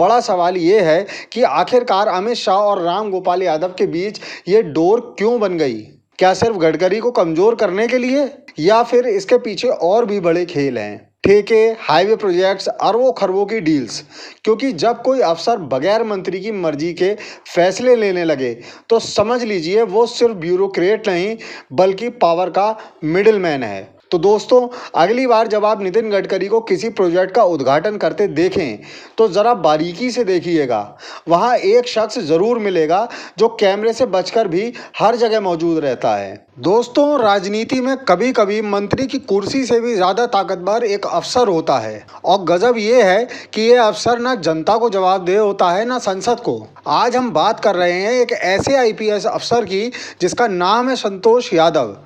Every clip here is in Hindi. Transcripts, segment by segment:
बड़ा सवाल ये है कि आखिरकार अमित शाह और राम गोपाल यादव के बीच ये डोर क्यों बन गई? क्या सिर्फ गडकरी को कमजोर करने के लिए, या फिर इसके पीछे और भी बड़े खेल हैं? ठेके, हाईवे प्रोजेक्ट्स, अरबों खरबों की डील्स। क्योंकि जब कोई अफसर बगैर मंत्री की मर्जी के फैसले लेने लगे तो समझ लीजिए वो सिर्फ ब्यूरोक्रेट नहीं बल्कि पावर का मिडिलमैन है। तो दोस्तों, अगली बार जब आप नितिन गडकरी को किसी प्रोजेक्ट का उद्घाटन करते देखें तो ज़रा बारीकी से देखिएगा। वहाँ एक शख्स ज़रूर मिलेगा जो कैमरे से बचकर भी हर जगह मौजूद रहता है। दोस्तों, राजनीति में कभी कभी मंत्री की कुर्सी से भी ज़्यादा ताकतवर एक अफसर होता है, और गजब ये है कि ये अफसर ना जनता को जवाबदेह होता है ना संसद को। आज हम बात कर रहे हैं एक ऐसे आईपीएस अफसर की जिसका नाम है संतोष यादव।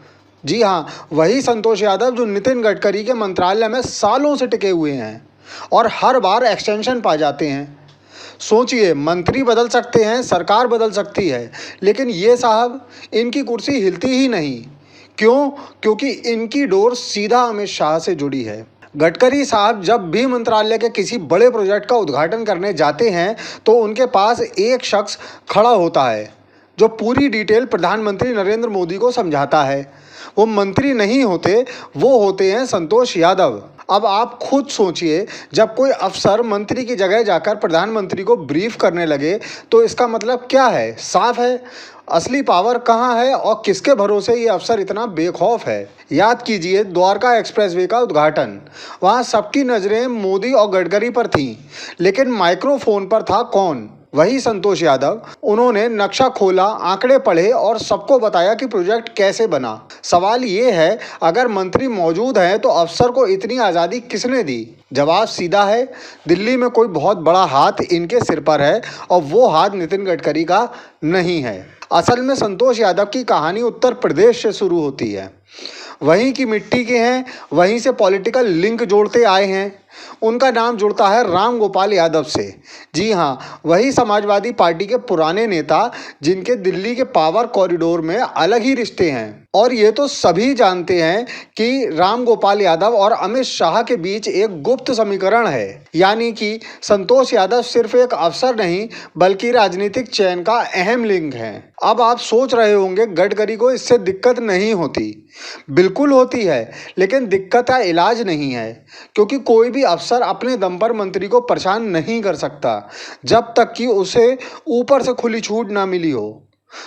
जी हाँ, वही संतोष यादव जो नितिन गडकरी के मंत्रालय में सालों से टिके हुए हैं और हर बार एक्सटेंशन पा जाते हैं। सोचिए, मंत्री बदल सकते हैं, सरकार बदल सकती है, लेकिन ये साहब, इनकी कुर्सी हिलती ही नहीं। क्यों? क्योंकि इनकी डोर सीधा अमित शाह से जुड़ी है। गडकरी साहब जब भी मंत्रालय के किसी बड़े प्रोजेक्ट का उद्घाटन करने जाते हैं तो उनके पास एक शख्स खड़ा होता है जो पूरी डिटेल प्रधानमंत्री नरेंद्र मोदी को समझाता है। वो मंत्री नहीं होते, वो होते हैं संतोष यादव। अब आप खुद सोचिए, जब कोई अफसर मंत्री की जगह जाकर प्रधानमंत्री को ब्रीफ करने लगे तो इसका मतलब क्या है? साफ है, असली पावर कहाँ है और किसके भरोसे ये अफसर इतना बेखौफ है। याद कीजिए द्वारका एक्सप्रेसवे का उद्घाटन। वहाँ सबकी नज़रें मोदी और गडकरी पर थीं, लेकिन माइक्रोफोन पर था कौन? वही संतोष यादव। उन्होंने नक्शा खोला, आंकड़े पढ़े और सबको बताया कि प्रोजेक्ट कैसे बना। सवाल ये है, अगर मंत्री मौजूद हैं तो अफसर को इतनी आज़ादी किसने दी? जवाब सीधा है, दिल्ली में कोई बहुत बड़ा हाथ इनके सिर पर है और वो हाथ नितिन गडकरी का नहीं है। असल में संतोष यादव की कहानी उत्तर प्रदेश से शुरू होती है। वहीं की मिट्टी के हैं, वहीं से पॉलिटिकल लिंक जोड़ते आए हैं। उनका नाम जुड़ता है राम गोपाल यादव से। जी हाँ, वही समाजवादी पार्टी के पुराने नेता जिनके दिल्ली के पावर कॉरिडोर में अलग ही रिश्ते हैं। और ये तो सभी जानते हैं कि राम गोपाल यादव और अमित शाह के बीच एक गुप्त समीकरण है, यानी कि संतोष यादव सिर्फ एक अफसर नहीं बल्कि राजनीतिक चयन का अहम लिंक है। अब आप सोच रहे होंगे गडकरी को इससे दिक्कत नहीं होती। बिल्कुल होती है, लेकिन दिक्कत का इलाज नहीं है, क्योंकि कोई भी अफसर अपने दम पर मंत्री को परेशान नहीं कर सकता जब तक कि उसे ऊपर से खुली छूट ना मिली हो।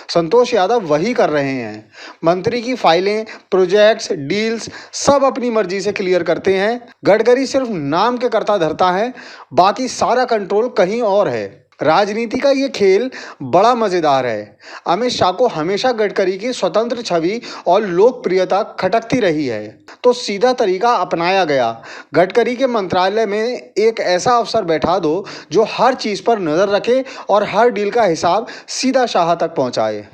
संतोष यादव वही कर रहे हैं। मंत्री की फाइलें, प्रोजेक्ट्स, डील्स सब अपनी मर्जी से क्लियर करते हैं। गडकरी सिर्फ नाम के कर्ता धर्ता है, बाकी सारा कंट्रोल कहीं और है। राजनीति का ये खेल बड़ा मज़ेदार है। अमित शाह को हमेशा गडकरी की स्वतंत्र छवि और लोकप्रियता खटकती रही है, तो सीधा तरीका अपनाया गया। गडकरी के मंत्रालय में एक ऐसा अफसर बैठा दो जो हर चीज़ पर नज़र रखे और हर डील का हिसाब सीधा शाह तक पहुंचाए।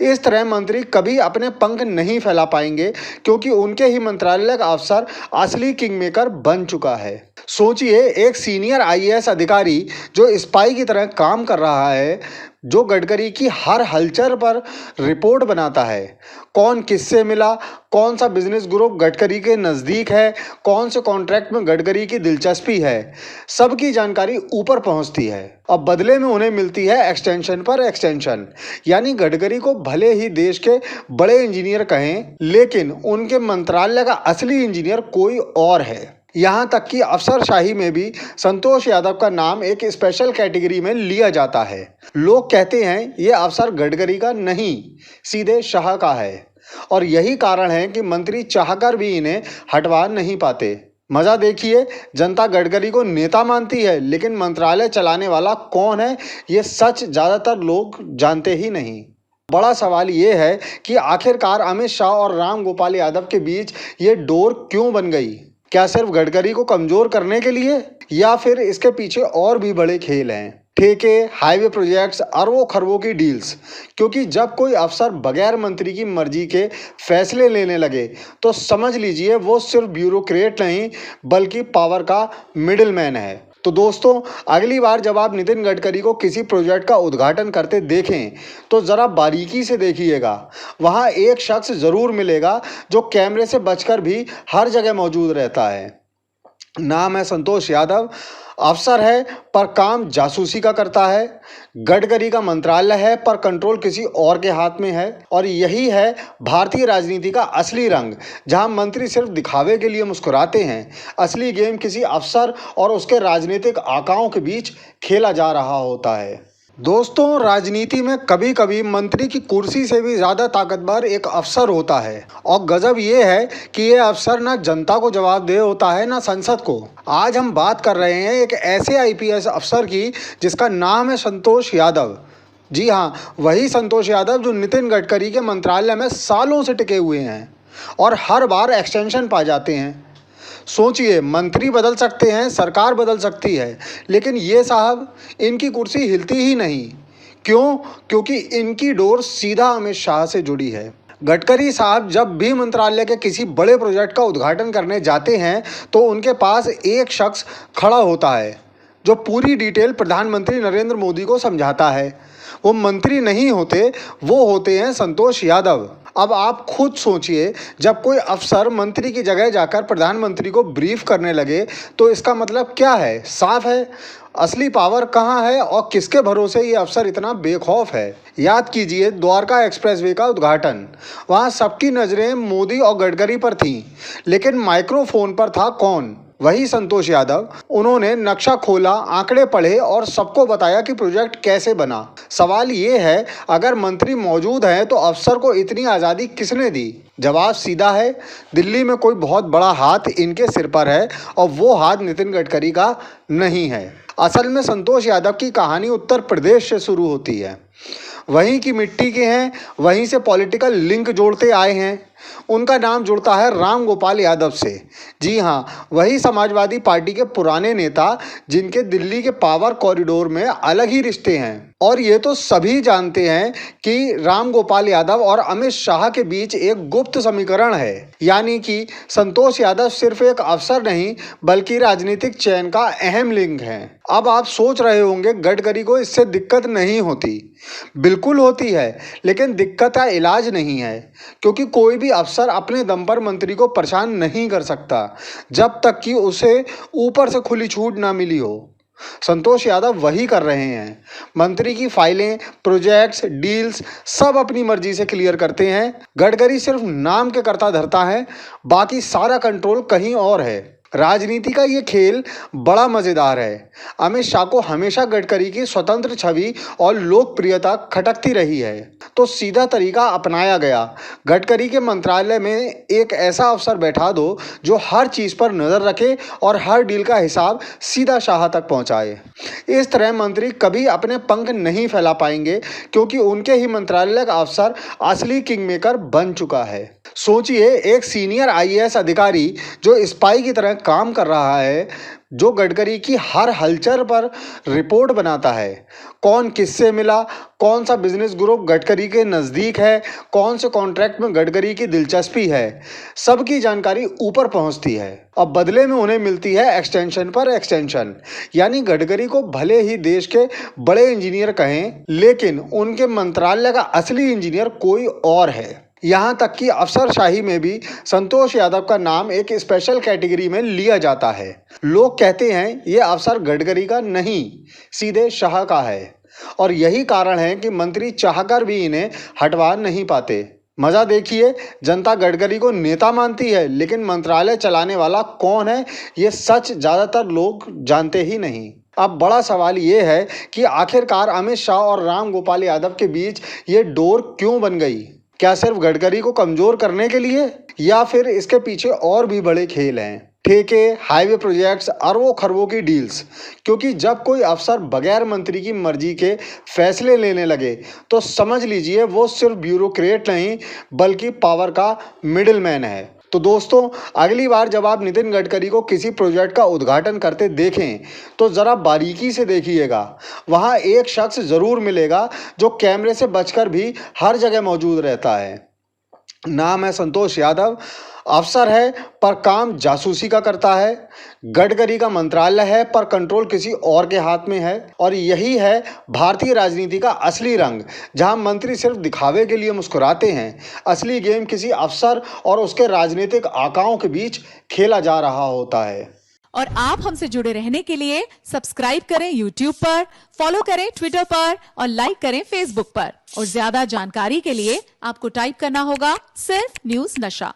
इस तरह मंत्री कभी अपने पंख नहीं फैला पाएंगे, क्योंकि उनके ही मंत्रालय का अफसर असली किंग मेकर बन चुका है। सोचिए, एक सीनियर आईएएस अधिकारी जो स्पाई की तरह काम कर रहा है, जो गडकरी की हर हलचल पर रिपोर्ट बनाता है। कौन किससे मिला, कौन सा बिजनेस ग्रुप गडकरी के नज़दीक है, कौन से कॉन्ट्रैक्ट में गडकरी की दिलचस्पी है, सबकी जानकारी ऊपर पहुंचती है। अब बदले में उन्हें मिलती है एक्सटेंशन पर एक्सटेंशन। यानी गडकरी को भले ही देश के बड़े इंजीनियर कहें, लेकिन उनके मंत्रालय का असली इंजीनियर कोई और है। यहाँ तक कि अफसरशाही में भी संतोष यादव का नाम एक स्पेशल कैटेगरी में लिया जाता है। लोग कहते हैं ये अफसर गडकरी का नहीं, सीधे शाह का है, और यही कारण है कि मंत्री चाहकर भी इन्हें हटवा नहीं पाते। मज़ा देखिए, जनता गडकरी को नेता मानती है, लेकिन मंत्रालय चलाने वाला कौन है ये सच ज़्यादातर लोग जानते ही नहीं। बड़ा सवाल ये है कि आखिरकार अमित शाह और राम गोपाल यादव के बीच ये डोर क्यों बन गई? क्या सिर्फ गडकरी को कमजोर करने के लिए, या फिर इसके पीछे और भी बड़े खेल हैं? ठेके, हाईवे प्रोजेक्ट्स, अरबों खरबों की डील्स। क्योंकि जब कोई अफसर बगैर मंत्री की मर्जी के फैसले लेने लगे तो समझ लीजिए वो सिर्फ ब्यूरोक्रेट नहीं बल्कि पावर का मिडिलमैन है। तो दोस्तों, अगली बार जब आप नितिन गडकरी को किसी प्रोजेक्ट का उद्घाटन करते देखें तो ज़रा बारीकी से देखिएगा। वहाँ एक शख्स ज़रूर मिलेगा जो कैमरे से बचकर भी हर जगह मौजूद रहता है। नाम है संतोष यादव, अफसर है पर काम जासूसी का करता है। गडकरी का मंत्रालय है पर कंट्रोल किसी और के हाथ में है। और यही है भारतीय राजनीति का असली रंग, जहां मंत्री सिर्फ दिखावे के लिए मुस्कुराते हैं। असली गेम किसी अफसर और उसके राजनीतिक आकाओं के बीच खेला जा रहा होता है। दोस्तों, राजनीति में कभी कभी मंत्री की कुर्सी से भी ज़्यादा ताकतवर एक अफसर होता है। और गजब ये है कि ये अफसर ना जनता को जवाबदेह होता है ना संसद को। आज हम बात कर रहे हैं एक ऐसे आईपीएस अफसर की जिसका नाम है संतोष यादव। जी हाँ, वही संतोष यादव जो नितिन गडकरी के मंत्रालय में सालों से टिके हुए हैं और हर बार एक्सटेंशन पा जाते हैं। सोचिए, मंत्री बदल सकते हैं, सरकार बदल सकती है, लेकिन ये साहब, इनकी कुर्सी हिलती ही नहीं। क्यों? क्योंकि इनकी डोर सीधा अमित शाह से जुड़ी है। गडकरी साहब जब भी मंत्रालय के किसी बड़े प्रोजेक्ट का उद्घाटन करने जाते हैं तो उनके पास एक शख्स खड़ा होता है जो पूरी डिटेल प्रधानमंत्री नरेंद्र मोदी को समझाता है। वो मंत्री नहीं होते, वो होते हैं संतोष यादव। अब आप खुद सोचिए, जब कोई अफसर मंत्री की जगह जाकर प्रधानमंत्री को ब्रीफ करने लगे तो इसका मतलब क्या है? साफ है, असली पावर कहाँ है और किसके भरोसे ये अफसर इतना बेखौफ है। याद कीजिए द्वारका एक्सप्रेसवे का उद्घाटन। वहाँ सबकी नज़रें मोदी और गडकरी पर थीं, लेकिन माइक्रोफोन पर था कौन? वही संतोष यादव। उन्होंने नक्शा खोला, आंकड़े पढ़े और सबको बताया कि प्रोजेक्ट कैसे बना। सवाल ये है, अगर मंत्री मौजूद हैं तो अफसर को इतनी आज़ादी किसने दी? जवाब सीधा है, दिल्ली में कोई बहुत बड़ा हाथ इनके सिर पर है और वो हाथ नितिन गडकरी का नहीं है। असल में संतोष यादव की कहानी उत्तर प्रदेश से शुरू होती है। वहीं की मिट्टी के हैं, वहीं से पॉलिटिकल लिंक जोड़ते आए हैं। उनका नाम जुड़ता है राम गोपाल यादव से। जी हाँ, वही समाजवादी पार्टी के पुराने नेता जिनके दिल्ली के पावर कॉरिडोर में अलग ही रिश्ते हैं। और ये तो सभी जानते हैं कि राम गोपाल यादव और अमित शाह के बीच एक गुप्त समीकरण है, यानी कि संतोष यादव सिर्फ एक अफसर नहीं बल्कि राजनीतिक चयन का अहम लिंक है। अब आप सोच रहे होंगे गडकरी को इससे दिक्कत नहीं होती। बिल्कुल होती है, लेकिन दिक्कत का इलाज नहीं है, क्योंकि कोई भी अफसर अपने दम पर मंत्री को परेशान नहीं कर सकता जब तक कि उसे ऊपर से खुली छूट ना मिली हो। संतोष यादव वही कर रहे हैं। मंत्री की फाइलें, प्रोजेक्ट्स, डील्स सब अपनी मर्जी से क्लियर करते हैं। गडकरी सिर्फ नाम के कर्ता धर्ता है, बाकी सारा कंट्रोल कहीं और है। राजनीति का ये खेल बड़ा मज़ेदार है। अमित शाह को हमेशा गडकरी की स्वतंत्र छवि और लोकप्रियता खटकती रही है, तो सीधा तरीका अपनाया गया। गडकरी के मंत्रालय में एक ऐसा अफसर बैठा दो जो हर चीज़ पर नज़र रखे और हर डील का हिसाब सीधा शाह तक पहुंचाए। इस तरह मंत्री कभी अपने पंख नहीं फैला पाएंगे, क्योंकि उनके ही मंत्रालय का अफसर असली किंग मेकर बन चुका है। सोचिए, एक सीनियर आईएएस अधिकारी जो स्पाई की तरह काम कर रहा है, जो गडकरी की हर हलचल पर रिपोर्ट बनाता है। कौन किससे मिला, कौन सा बिजनेस ग्रुप गडकरी के नज़दीक है, कौन से कॉन्ट्रैक्ट में गडकरी की दिलचस्पी है, सबकी जानकारी ऊपर पहुंचती है और बदले में उन्हें मिलती है एक्सटेंशन पर एक्सटेंशन। यानी गडकरी को भले ही देश के बड़े इंजीनियर कहें, लेकिन उनके मंत्रालय का असली इंजीनियर कोई और है। यहाँ तक कि अफसरशाही में भी संतोष यादव का नाम एक स्पेशल कैटेगरी में लिया जाता है। लोग कहते हैं ये अफसर गडकरी का नहीं, सीधे शाह का है। और यही कारण है कि मंत्री चाहकर भी इन्हें हटवा नहीं पाते। मज़ा देखिए, जनता गडकरी को नेता मानती है, लेकिन मंत्रालय चलाने वाला कौन है ये सच ज़्यादातर लोग जानते ही नहीं। अब बड़ा सवाल ये है कि आखिरकार अमित शाह और राम गोपाल यादव के बीच ये डोर क्यों बन गई? क्या सिर्फ गडकरी को कमजोर करने के लिए, या फिर इसके पीछे और भी बड़े खेल हैं? ठेके, हाईवे प्रोजेक्ट्स, अरबों खरबों की डील्स। क्योंकि जब कोई अफसर बगैर मंत्री की मर्जी के फैसले लेने लगे तो समझ लीजिए वो सिर्फ ब्यूरोक्रेट नहीं बल्कि पावर का मिडिलमैन है। तो दोस्तों, अगली बार जब आप नितिन गडकरी को किसी प्रोजेक्ट का उद्घाटन करते देखें तो ज़रा बारीकी से देखिएगा। वहाँ एक शख्स ज़रूर मिलेगा जो कैमरे से बचकर भी हर जगह मौजूद रहता है। नाम है संतोष यादव, अफसर है पर काम जासूसी का करता है। गडकरी का मंत्रालय है पर कंट्रोल किसी और के हाथ में है। और यही है भारतीय राजनीति का असली रंग, जहां मंत्री सिर्फ दिखावे के लिए मुस्कुराते हैं। असली गेम किसी अफसर और उसके राजनीतिक आकाओं के बीच खेला जा रहा होता है। और आप हमसे जुड़े रहने के लिए सब्सक्राइब करें YouTube पर, फॉलो करें ट्विटर पर और लाइक करें Facebook पर। और ज्यादा जानकारी के लिए आपको टाइप करना होगा सिर्फ न्यूज नशा।